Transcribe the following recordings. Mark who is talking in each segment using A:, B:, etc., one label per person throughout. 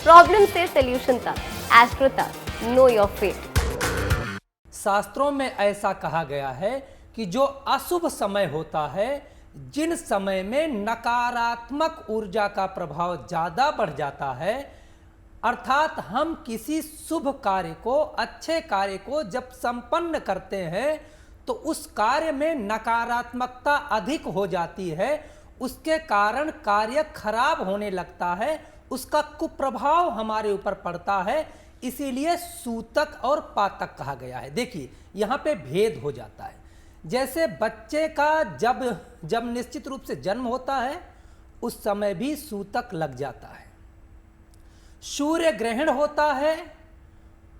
A: Problem से solution तक, astro तक, नो योर फेट।
B: शास्त्रों में ऐसा कहा गया है कि जो अशुभ समय होता है, जिन समय में नकारात्मक ऊर्जा का प्रभाव ज़्यादा बढ़ जाता है, अर्थात हम किसी शुभ कार्य को, अच्छे कार्य को जब संपन्न करते हैं तो उस कार्य में नकारात्मकता अधिक हो जाती है, उसके कारण कार्य खराब होने लगता है, उसका कुप्रभाव हमारे ऊपर पड़ता है। इसीलिए सूतक और पातक कहा गया है। देखिए यहाँ पे भेद हो जाता है। जैसे बच्चे का जब निश्चित रूप से जन्म होता है उस समय भी सूतक लग जाता है। सूर्य ग्रहण होता है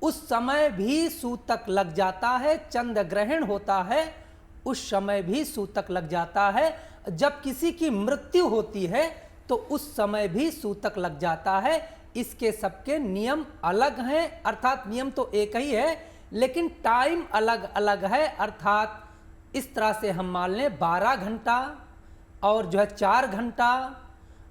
B: उस समय भी सूतक लग जाता है। चंद्र ग्रहण होता है उस समय भी सूतक लग जाता है। जब किसी की मृत्यु होती है तो उस समय भी सूतक लग जाता है। इसके सबके नियम अलग हैं, अर्थात नियम तो एक ही है लेकिन टाइम अलग अलग है। अर्थात इस तरह से हम मान लें 12 घंटा और 4 घंटा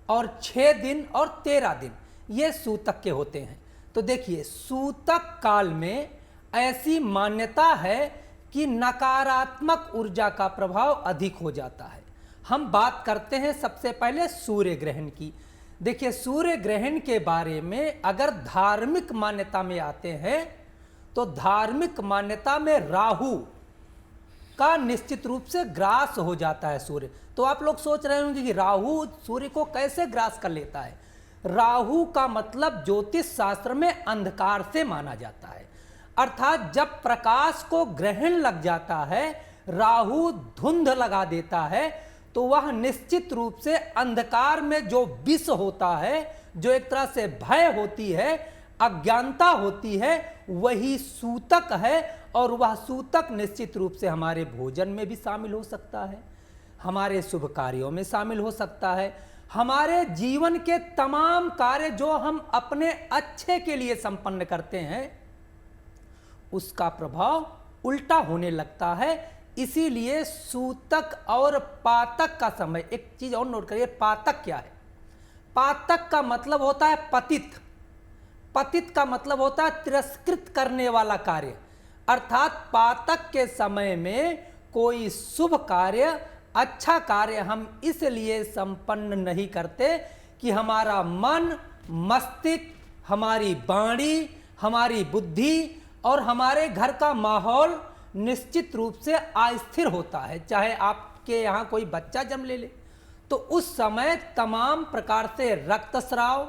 B: और 6 दिन और 13 दिन ये सूतक के होते हैं। तो देखिए सूतक काल में ऐसी मान्यता है कि नकारात्मक ऊर्जा का प्रभाव अधिक हो जाता है। हम बात करते हैं सबसे पहले सूर्य ग्रहण की। देखिए सूर्य ग्रहण के बारे में अगर धार्मिक मान्यता में आते हैं तो धार्मिक मान्यता में राहु का निश्चित रूप से ग्रास हो जाता है सूर्य। तो आप लोग सोच रहे होंगे कि राहु सूर्य को कैसे ग्रास कर लेता है। राहु का मतलब ज्योतिष शास्त्र में अंधकार से माना जाता है। अर्थात जब प्रकाश को ग्रहण लग जाता है, राहु धुंध लगा देता है, तो वह निश्चित रूप से अंधकार में जो विष होता है, जो एक तरह से भय होती है, अज्ञानता होती है, वही सूतक है। और वह सूतक निश्चित रूप से हमारे भोजन में भी शामिल हो सकता है, हमारे शुभ कार्यों में शामिल हो सकता है, हमारे जीवन के तमाम कार्य जो हम अपने अच्छे के लिए संपन्न करते हैं उसका प्रभाव उल्टा होने लगता है। इसीलिए सूतक और पातक का समय, एक चीज और नोट करिए, पातक क्या है। पातक का मतलब होता है पतित। पतित का मतलब होता है तिरस्कृत करने वाला कार्य। अर्थात पातक के समय में कोई शुभ कार्य, अच्छा कार्य हम इसलिए संपन्न नहीं करते कि हमारा मन, मस्तिष्क, हमारी वाणी, हमारी बुद्धि और हमारे घर का माहौल निश्चित रूप से अस्थिर होता है। चाहे आपके यहाँ कोई बच्चा जन्म ले तो उस समय तमाम प्रकार से रक्तस्राव,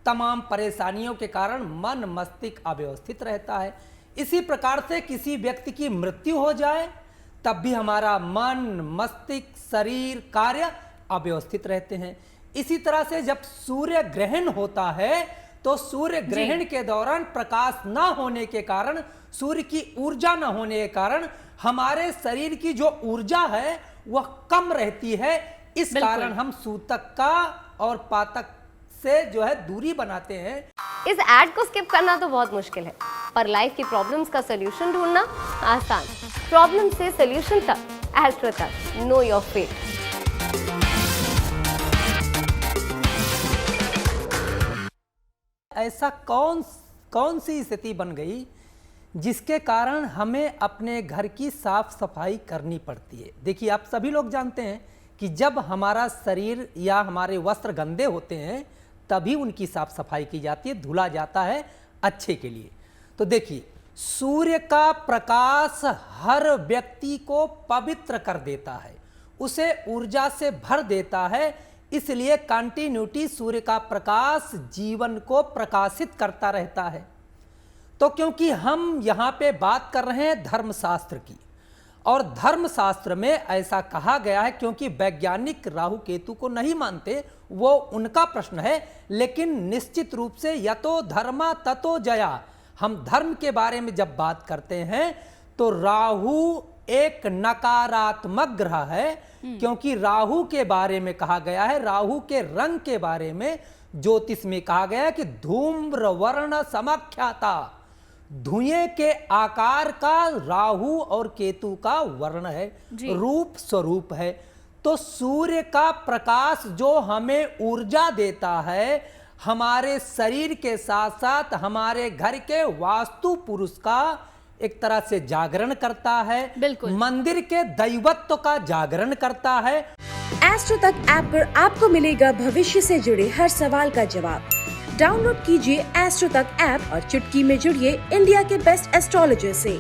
B: तमाम परेशानियों के कारण मन, मस्तिष्क अव्यवस्थित रहता है। इसी प्रकार से किसी व्यक्ति की मृत्यु हो जाए तब भी हमारा मन, मस्तिष्क, शरीर, कार्य अव्यवस्थित रहते हैं। इसी तरह से जब सूर्य ग्रहण होता है तो सूर्य ग्रहण के दौरान प्रकाश ना होने के कारण, सूर्य की ऊर्जा ना होने के कारण हमारे शरीर की जो ऊर्जा है वह कम रहती है। इस कारण हम सूतक का और पातक से दूरी बनाते हैं।
A: इस एड को स्किप करना तो बहुत मुश्किल है, पर लाइफ की प्रॉब्लम्स का सॉल्यूशन ढूंढना आसान। प्रॉब्लम से सॉल्यूशन तक, एस्ट्रो तक, नो योर फेट।
B: ऐसा कौन सी स्थिति बन गई जिसके कारण हमें अपने घर की साफ सफाई करनी पड़ती है। देखिए आप सभी लोग जानते हैं कि जब हमारा शरीर या हमारे वस्त्र गंदे होते हैं तभी उनकी साफ सफाई की जाती है, धुला जाता है अच्छे के लिए। तो देखिए सूर्य का प्रकाश हर व्यक्ति को पवित्र कर देता है, उसे ऊर्जा से भर देता है। इसलिए कंटिन्यूटी सूर्य का प्रकाश जीवन को प्रकाशित करता रहता है। तो क्योंकि हम यहाँ पे बात कर रहे हैं धर्मशास्त्र की, और धर्मशास्त्र में ऐसा कहा गया है, क्योंकि वैज्ञानिक राहु केतु को नहीं मानते, वो उनका प्रश्न है, लेकिन निश्चित रूप से यतो धर्मा ततो जया, हम धर्म के बारे में जब बात करते हैं तो राहु एक नकारात्मक ग्रह है। क्योंकि राहु के बारे में कहा गया है, राहु के रंग के बारे में ज्योतिष में कहा गया है कि धूम्र वर्ण समख्याता, धुएं के आकार का राहु और केतु का वर्ण है, रूप स्वरूप है। तो सूर्य का प्रकाश जो हमें ऊर्जा देता है, हमारे शरीर के साथ साथ हमारे घर के वास्तु पुरुष का एक तरह से जागरण करता है,
A: बिल्कुल।
B: मंदिर के दैवत्व का जागरण करता है।
C: एस्ट्रो तक ऐप पर आपको मिलेगा भविष्य से जुड़े हर सवाल का जवाब। डाउनलोड कीजिए एस्ट्रो तक ऐप और चुटकी में जुड़िए इंडिया के बेस्ट एस्ट्रोलॉजर से।